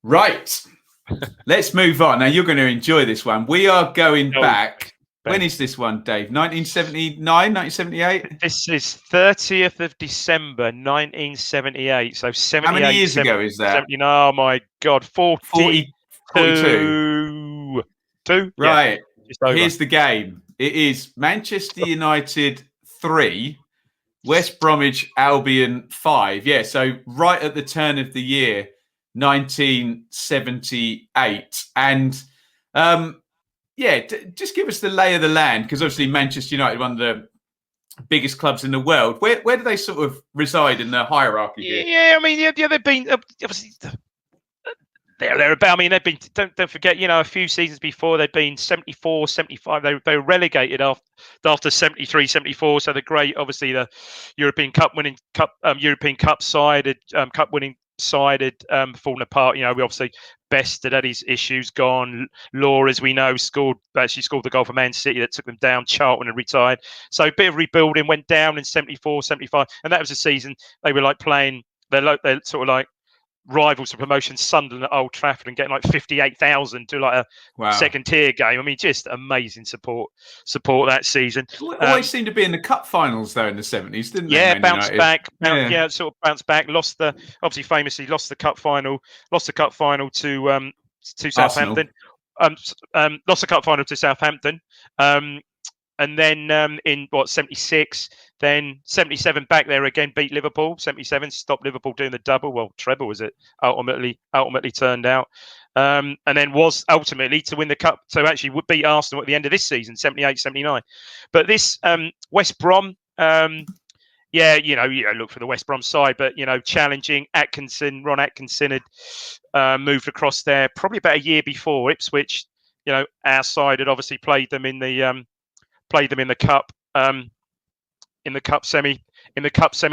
Right. Let's move on. Now, you're going to enjoy this one. We are going back. When is this one, Dave? 1979, 1978? This is 30th of December, 1978. So 78. How many years ago is that? Oh, my God. 42. 42. Right. Yeah, here's the game. It is Manchester United 3, West Bromwich Albion 5. Yeah, so right at the turn of the year, 1978. And just give us the lay of the land, because obviously Manchester United, one of the biggest clubs in the world. Where do they sort of reside in the hierarchy here? Yeah, I mean, they've been obviously they're about. I mean, they've been. Don't forget, a few seasons before they'd been 74, 75. They were relegated after 73, 74. So the great, obviously the European Cup winning European Cup sided Cup winning sided falling apart. We obviously Best had his issues gone. Law, as we know, scored the goal for Man City that took them down. Charlton had retired. So a bit of rebuilding, went down in 74, 75. And that was a season they were like playing, they're sort of like rivals for promotion, Sunderland at Old Trafford, and getting like 58,000 to like a second tier game. I mean, just amazing support that season. Always seemed to be in the cup finals though in the 70s, didn't they? Yeah, bounced back. Sort of bounced back. Famously lost the cup final to Southampton. Lost the cup final to Southampton. And then in 76, then 77 back there again, beat Liverpool. 77 stopped Liverpool doing the double. Well, treble was it ultimately turned out. And then was ultimately to win the cup, so actually would beat Arsenal at the end of this season, 78, 79. But this West Brom, look for the West Brom side, but challenging. Ron Atkinson had moved across there probably about a year before Ipswich. Our side had obviously played them in the cup semi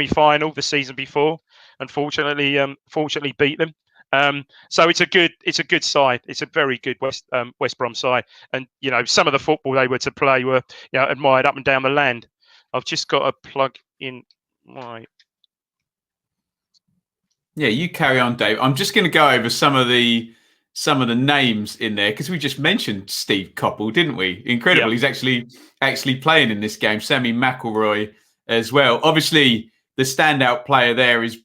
final the season before, and fortunately beat them. So it's a good side. It's a very good West Brom side, and some of the football they were to play were admired up and down the land. I've just got to plug in my. Yeah, you carry on, Dave. I'm just going to go over some of the names in there, because we just mentioned Steve Coppell, didn't we? Incredible. Yep. He's actually playing in this game. Sammy McElroy as well. Obviously, the standout player there is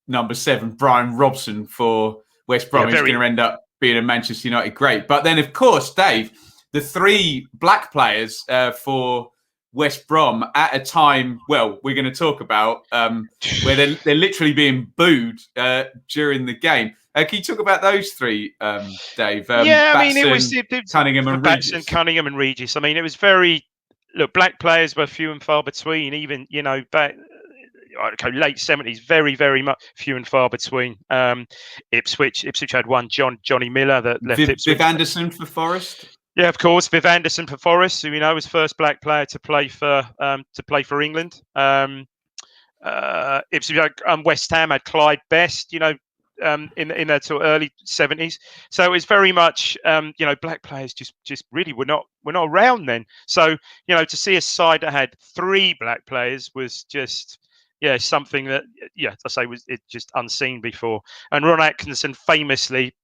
number 7, Brian Robson for West Brom. He's going to end up being a Manchester United great. But then, of course, Dave, the 3 black players for West Brom at a time, well, we're going to talk about where they're literally being booed during the game. Can you talk about those 3, Dave? I mean, it was Cunningham and Regis. Cunningham and Regis. I mean, it was black players were few and far between, even, back late 70s, very, very much few and far between. Ipswich had one, Johnny Miller, that left Ipswich. Viv Anderson for Forest. Yeah, of course, Viv Anderson for Forest, who was first black player to play for England. Ipswich, West Ham had Clyde Best, in the sort of early 70s. So it was very much, black players just really were not around then. So, to see a side that had 3 black players was just, something that, as I say, was it just unseen before. And Ron Atkinson famously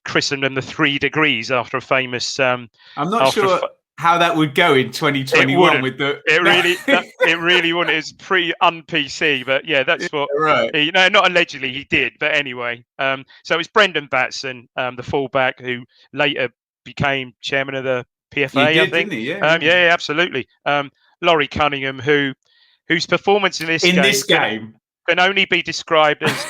christened them the 3 degrees after a famous. I'm not sure how that would go in 2021 with the. It really wouldn't. It's pretty un-PC, but that's what. Right. Not allegedly he did, but anyway. So it's Brendan Batson, the fullback, who later became chairman of the PFA. He did, I think. Didn't he? Yeah, absolutely. Laurie Cunningham, whose performance in this game can only be described as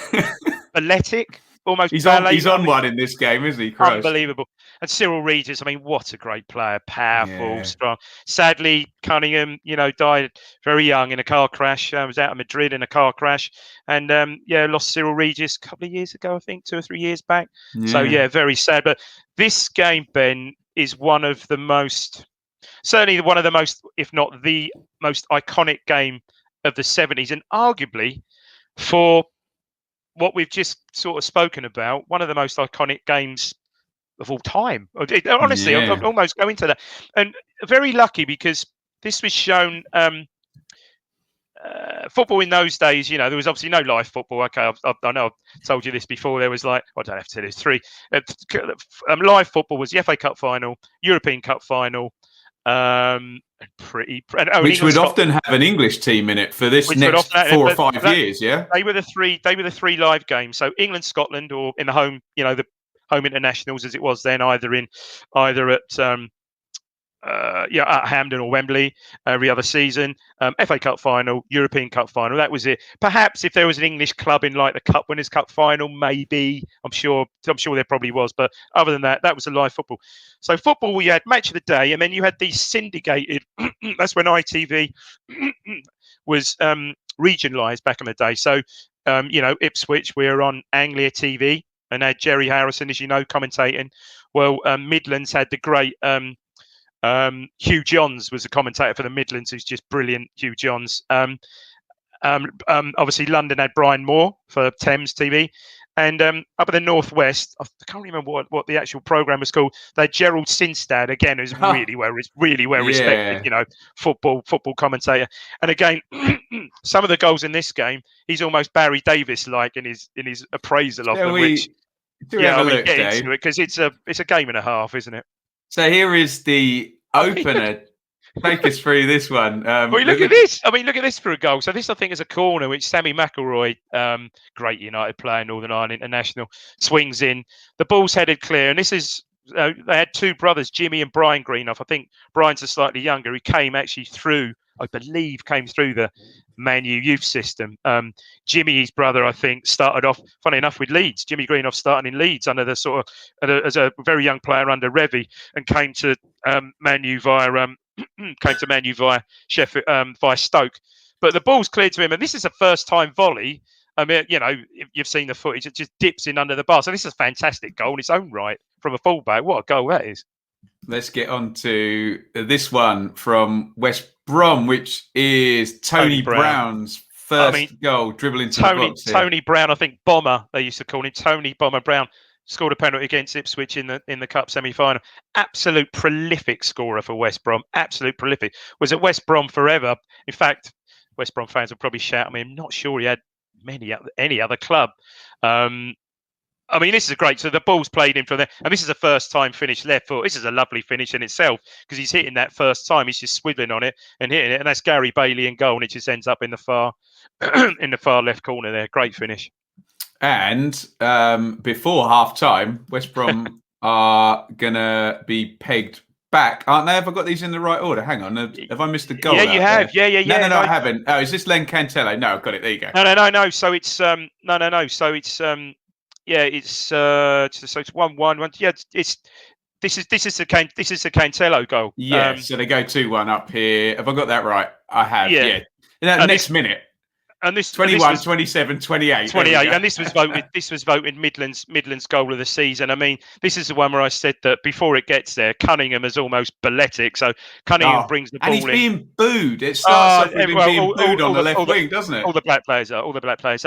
athletic, almost. He's on one in this game, isn't he? Christ. Unbelievable. And Cyril Regis, I mean, what a great player, powerful, strong. Sadly, Cunningham, died very young in a car crash. Was out of Madrid in a car crash, and lost Cyril Regis a couple of years ago, I think 2 or 3 years back. Yeah. So very sad. But this game, Ben, is certainly one of the most, if not the most iconic game of the 70s, and arguably, for what we've just sort of spoken about, one of the most iconic games of all time. Honestly, I'd almost go into that. And very lucky, because this was shown football in those days, there was obviously no live football. Okay, I know I've told you this before. There was I don't have to tell you, three. Live football was the FA Cup final, European Cup final, which would often have an English team in it for this next 4 or 5 years. Yeah, they were the three live games. So England, Scotland, or in the home, the home internationals as it was then, either at Hampden or Wembley every other season. FA Cup final, European Cup final. That was it. Perhaps if there was an English club in the Cup Winners' Cup final, maybe. I'm sure there probably was. But other than that, that was a live football. So football, you had match of the day, and then you had these syndicated. That's when ITV was regionalised back in the day. So Ipswich, we were on Anglia TV and had Jerry Harrison, as you know, commentating. Well, Midlands had the great. Hugh Johns was the commentator for the Midlands, who's just brilliant. Hugh Johns. Obviously, London had Brian Moore for Thames TV, and up in the northwest, I can't remember what the actual program was called. They had Gerald Sinstad again, who's really well respected, football commentator. And again, some of the goals in this game, he's almost Barry Davis like in his appraisal of them. Which have a look, Dave, because it's a game and a half, isn't it? So here is the opener. Take us through this one. Look at this. Look at this for a goal. So this, I think, is a corner which Sammy McElroy, great United player, Northern Ireland international, swings in. The ball's headed clear. And this is, they had two brothers, Jimmy and Brian Greenough. I think Brian's a slightly younger. He came through the Man U youth system. Jimmy, his brother, I think, started off, funny enough, with Leeds. Jimmy Greenough started in Leeds under the as a very young player under Revie, and came to Man U via Sheffield, via Stoke. But the ball's cleared to him, and this is a first-time volley. If you've seen the footage, it just dips in under the bar. So this is a fantastic goal in its own right from a fullback. What a goal that is! Let's get on to this one from West Brom, which is Tony Brown's first goal, dribbling to the box here. Tony Brown, I think Bomber, they used to call him, Tony Bomber Brown, scored a penalty against Ipswich in the Cup semi-final. Absolute prolific scorer for West Brom. Absolute prolific. Was at West Brom forever. In fact, West Brom fans will probably shout at me. I'm not sure he had any other club. This is great. So the ball's played in from there, and this is a first-time finish left foot. This is a lovely finish in itself because he's hitting that first time. He's just swiveling on it and hitting it, and that's Gary Bailey in goal, and it just ends up in the far left corner there. Great finish. And before half-time, West Brom are gonna be pegged back, aren't they? Have I got these in the right order? Hang on, have I missed a goal? Yeah, you have. There? Yeah. No, I haven't. Oh, is this Len Cantello? No, I've got it. There you go. No. So it's no. So it's so it's 1-1. Yeah, this is the Cantello goal. Yeah, so they go 2-1 up here. Have I got that right? I have. Yeah. Next minute. And this 21, 27, 28. 28, and this was voted Midlands goal of the season. This is the one where I said that before it gets there, Cunningham is almost balletic. So Cunningham brings the ball in. And he's being booed. It starts off with him being booed on the left wing, doesn't it? All the black players are.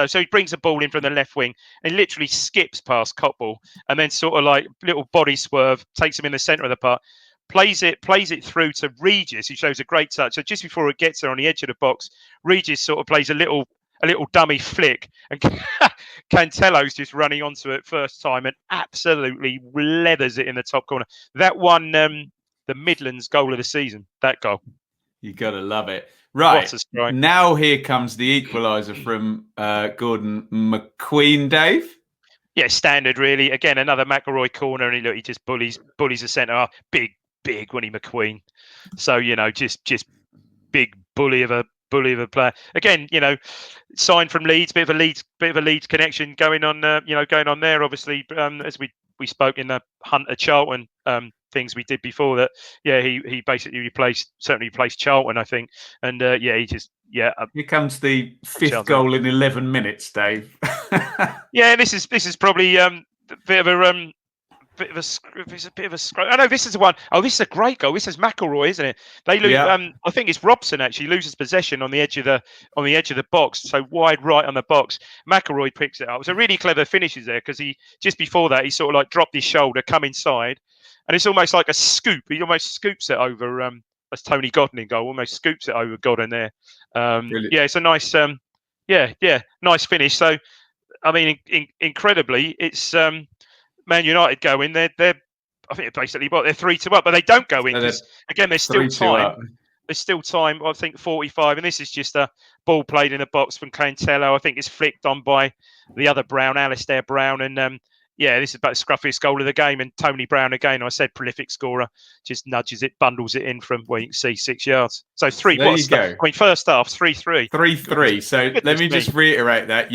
So he brings the ball in from the left wing and literally skips past Coppell and then sort of like little body swerve, takes him in the centre of the park. Plays it through to Regis, who shows a great touch. So just before it gets there on the edge of the box, Regis sort of plays a little dummy flick, and Cantello's just running onto it first time and absolutely leathers it in the top corner. That won the Midlands goal of the season. That goal, you gotta love it. Right now, here comes the equaliser from Gordon McQueen, Dave. Yeah, standard really. Again, another McElroy corner, and he just bullies the centre half. Big Winnie McQueen. So just big bully of a player. Again, signed from Leeds, bit of a Leeds connection going on there. Obviously, as we spoke in the Hunter Charlton things we did before that. Yeah, he basically replaced Charlton, I think. And he just Here comes the fifth goal in 11 minutes, Dave. Yeah, this is probably a bit of a. It's a bit of a scroll. I know this is the one. Oh, this is a great goal. This is McElroy, isn't it? They lose. Yeah. I think it's Robson actually loses possession on the edge of the box, so wide right on the box. McElroy picks it up. It's a really clever finishes there because he just before that he sort of like dropped his shoulder, come inside, and it's almost like a scoop. He almost scoops it over That's Tony Godden in goal. Almost scoops it over Godden there. It's a nice, nice finish. So, I mean, incredibly, it's Man United go in. They're I think basically they're 3-2 up, but they don't go in because again, there's still time. Up. There's still time. I think 45, and this is just a ball played in the box from Cantello. I think it's flicked on by the other Brown, Alistair Brown, and this is about the scruffiest goal of the game. And Tony Brown again, I said prolific scorer, just nudges it, bundles it in from where you can see 6 yards. So there you go. I mean, first half 3-3. 3-3. So let me just reiterate that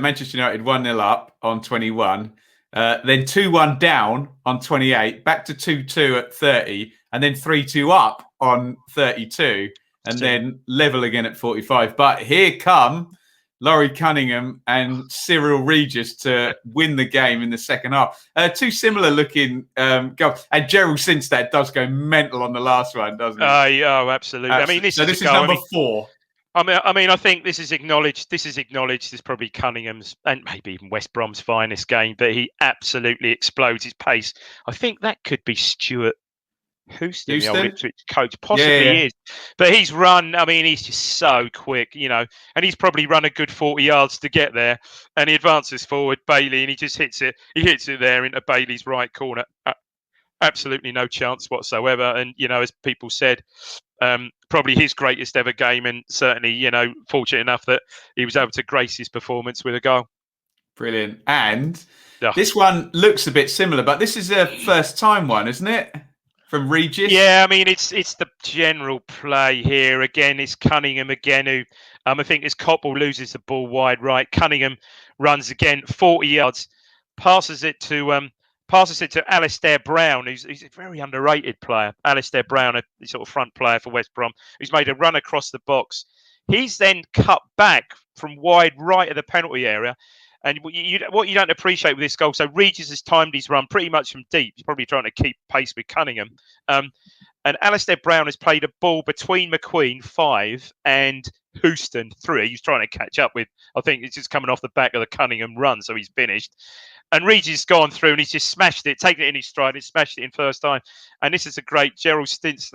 Manchester United 1-0 up on 21. Then 2-1 down on 28, back to 2-2 at 30, and then 3-2 up on 32, and then level again at 45. But here come Laurie Cunningham and Cyril Regis to win the game in the second half. Two similar looking goals. And Gerald Sinstad does go mental on the last one, doesn't he? Absolutely. I mean, this is number 4. I mean, I think this is acknowledged. This is probably Cunningham's and maybe even West Brom's finest game, but he absolutely explodes his pace. I think that could be Stuart Houston, the old Ipswich coach, possibly is. But he's run. I mean, he's just so quick, and he's probably run a good 40 yards to get there. And he advances forward, Bailey, and he just hits it. He hits it there into Bailey's right corner. Absolutely no chance whatsoever. And as people said, probably his greatest ever game, and certainly, fortunate enough that he was able to grace his performance with a goal. Brilliant. And this one looks a bit similar, but this is a first time one, isn't it? From Regis? Yeah, I mean, it's the general play here. Again, it's Cunningham again, who I think as Coppell loses the ball wide right. Cunningham runs again 40 yards, passes it to Alistair Brown, who's a very underrated player. Alistair Brown, a sort of front player for West Brom, who's made a run across the box. He's then cut back from wide right of the penalty area. And what you don't appreciate with this goal, so Regis has timed his run pretty much from deep. He's probably trying to keep pace with Cunningham. And Alistair Brown has played a ball between McQueen, 5, and Houston, 3. He's trying to catch up with, I think it's just coming off the back of the Cunningham run, so he's finished. And Regis has gone through and he's just smashed it, taken it in his stride and smashed it in first time. And this is a great Gerald sits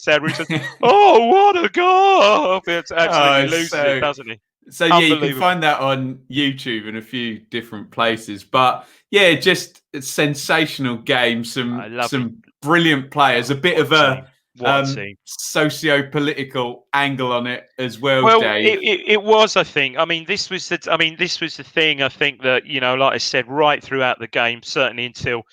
there and says, "Oh, what a goal!" It's absolutely losing it, doesn't he? So yeah, you can find that on YouTube in a few different places. But yeah, just a sensational game. Some brilliant players. A bit of a socio-political angle on it as well. Well, Dave. It was, I think. I mean, this was the thing. I think that like I said, right throughout the game, certainly until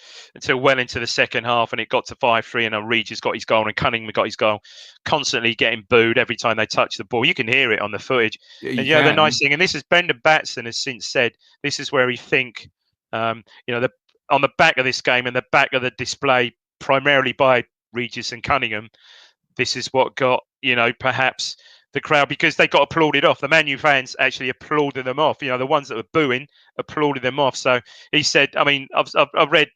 well into the second half, and it got to 5-3, and Regis got his goal, and Cunningham got his goal. Constantly getting booed every time they touch the ball. You can hear it on the footage. The nice thing, and this is Brendan Batson has since said, this is where he think, on the back of this game and the back of the display, primarily by Regis and Cunningham, this is what got perhaps the crowd, because they got applauded off. The Man U fans actually applauded them off. The ones that were booing applauded them off. So he said, I mean, I've read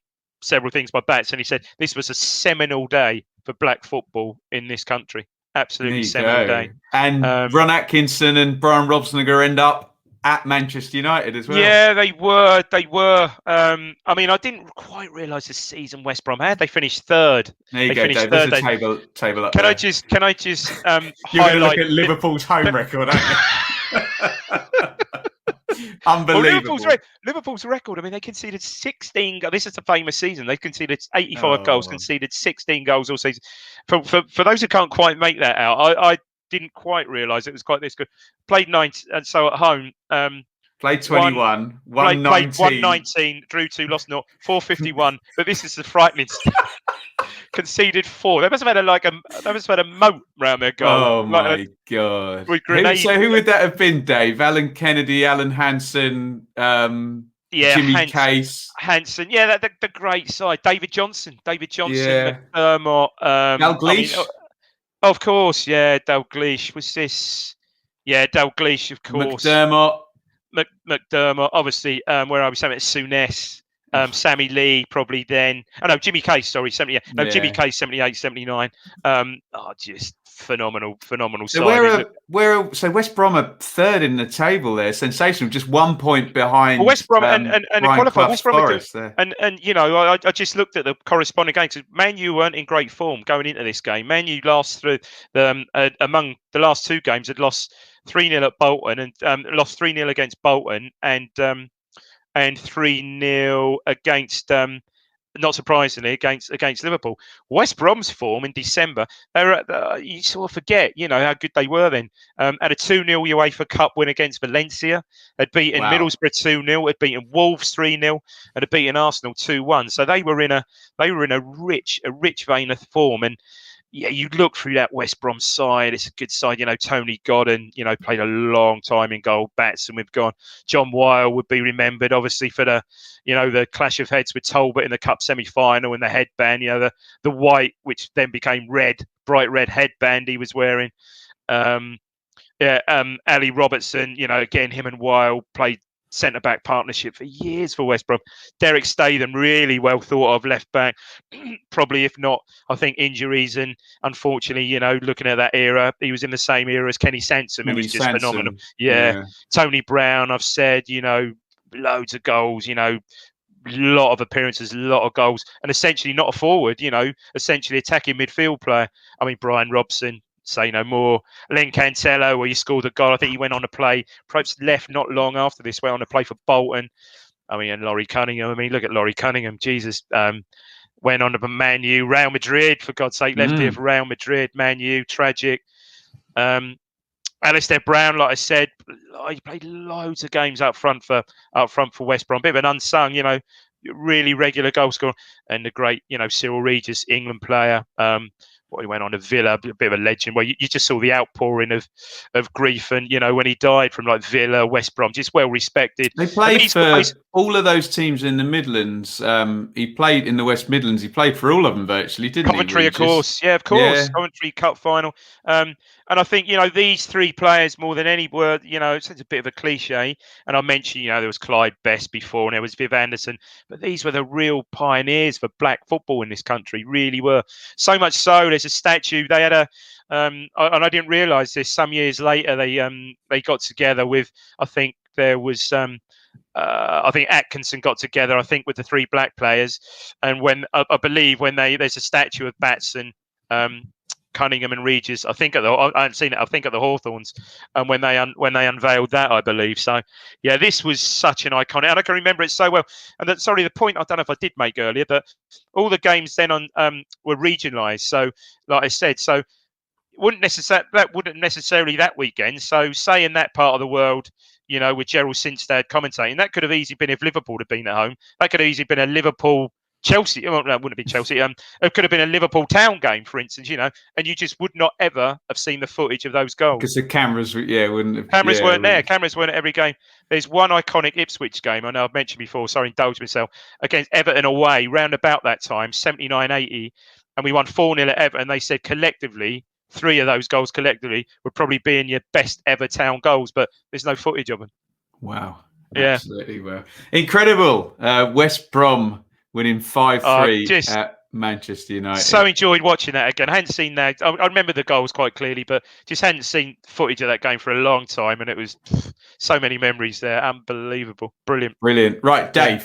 several things by Bats, and he said this was a seminal day for black football in this country. Absolutely seminal day. And Ron Atkinson and Brian Robsnager end up at Manchester United as well. Yeah, they were. I mean, I didn't quite realise this season West Brom had. They finished third. There you go, Dave. There's a table up Can there. I just You're highlight... going to look at Liverpool's home record, aren't you? Unbelievable. Well, Liverpool's record. I mean, they conceded 16. This is a famous season. They conceded 85 goals, conceded 16 goals all season. For those who can't quite make that out, I didn't quite realise it was quite this good. Played 9, and so at home. Played 21, won 19. Played 119, drew 2, lost 0, 451. But this is the frightening stuff. Conceded 4. They must have had a moat round their goal. Oh my god! With grenades. Who would that have been, Dave? Alan Kennedy, Alan Hansen, Jimmy Case, Hansen. Yeah, the great side. David Johnson, yeah. McDermott, Dalglish. Of course, yeah. Dalglish was this. Yeah, Dalglish, of course. McDermott. McDermott, obviously. Where I was saying it, Souness. Sammy Lee probably then. Oh no, Jimmy Case. Sorry, 78. No, yeah. Jimmy Case 78, 79. Just phenomenal So side. So West Brom are third in the table there. Sensational, just 1 point behind. Well, West Brom and the qualifier. West Brom Forest there. And I just looked at the corresponding games. Man U weren't in great form going into this game. Man U last through among the last two games had lost 3-0 at Bolton and lost 3-0 against Bolton and 3-0 against. Not surprisingly, against Liverpool. West Brom's form in December, you sort of forget, how good they were then. Had a 2-0 UEFA Cup win against Valencia, had beaten Middlesbrough 2-0, had beaten Wolves 3-0, and had beaten Arsenal 2-1. So they were in a rich vein of form. And yeah, you look through that West Brom side. It's a good side. Tony Godden, played a long time in goal. Batson, we've gone. John Weil would be remembered, obviously, for the clash of heads with Talbot in the cup semi-final and the headband. The white, which then became red, bright red headband he was wearing. Ali Robertson, again, him and Weil played centre-back partnership for years for West Brom. Derek Statham, really well thought of left back. Probably, if not, I think injuries and unfortunately, looking at that era, he was in the same era as Kenny Sansom, who was just phenomenal. Yeah. Tony Brown, I've said, loads of goals, lot of appearances, a lot of goals, and essentially not a forward, essentially attacking midfield player. I mean, Brian Robson, say no more. Len Cantello, where he scored a goal. I think he went on to play, perhaps left not long after this, went on to play for Bolton. I mean, and Laurie Cunningham. I mean, look at Laurie Cunningham. Jesus. Went on to Man U, Real Madrid, for God's sake, left here for Real Madrid, Man U, tragic. Alistair Brown, like I said, he played loads of games up front for West Brom. Bit of an unsung, really regular goal scorer. And the great, Cyril Regis, England player. He went on to Villa, a bit of a legend. Well, you just saw the outpouring of grief, and when he died from like Villa, West Brom, just well respected. They played for all of those teams in the Midlands. He played in the West Midlands. He played for all of them virtually, didn't Coventry, he? of course. Yeah, of course. Yeah. Coventry Cup final. And I think, these three players more than any were, it's a bit of a cliche. And I mentioned, there was Clyde Best before and there was Viv Anderson. But these were the real pioneers for black football in this country, really were. So much so, there's a statue. They had and I didn't realise this, some years later, they got together with, I think there was... I think Atkinson got together, I think, with the three black players. And when I believe when there's a statue of Batson, Cunningham and Regis, I haven't seen it, I think at the Hawthorns, and when they unveiled that, I believe. So yeah, this was such an iconic, and I can remember it so well. And the point, I don't know if I did make earlier, but all the games then were regionalised. So like I said, so wouldn't necessarily that weekend. So say in that part of the world, with Gerald Sinstad commentating, that could have easily been if Liverpool had been at home. That could have easily been a Liverpool Chelsea. Well, no, it wouldn't have been Chelsea. It could have been a Liverpool Town game, for instance. And you just would not ever have seen the footage of those goals because the cameras, wouldn't have. Cameras weren't there. Cameras weren't at every game. There's one iconic Ipswich game I know I've mentioned before. Sorry, indulge myself, against Everton away, round about that time, 79-80, and we won 4-0 at Everton. They said collectively, 3 of those goals collectively would probably be in your best ever Town goals, but there's no footage of them. Wow. Absolutely. Wow. Incredible. West Brom winning 5-3 at Manchester United. So enjoyed watching that again. I hadn't seen that. I remember the goals quite clearly, but just hadn't seen footage of that game for a long time, and it was so many memories there. Unbelievable. Brilliant. Right, Dave.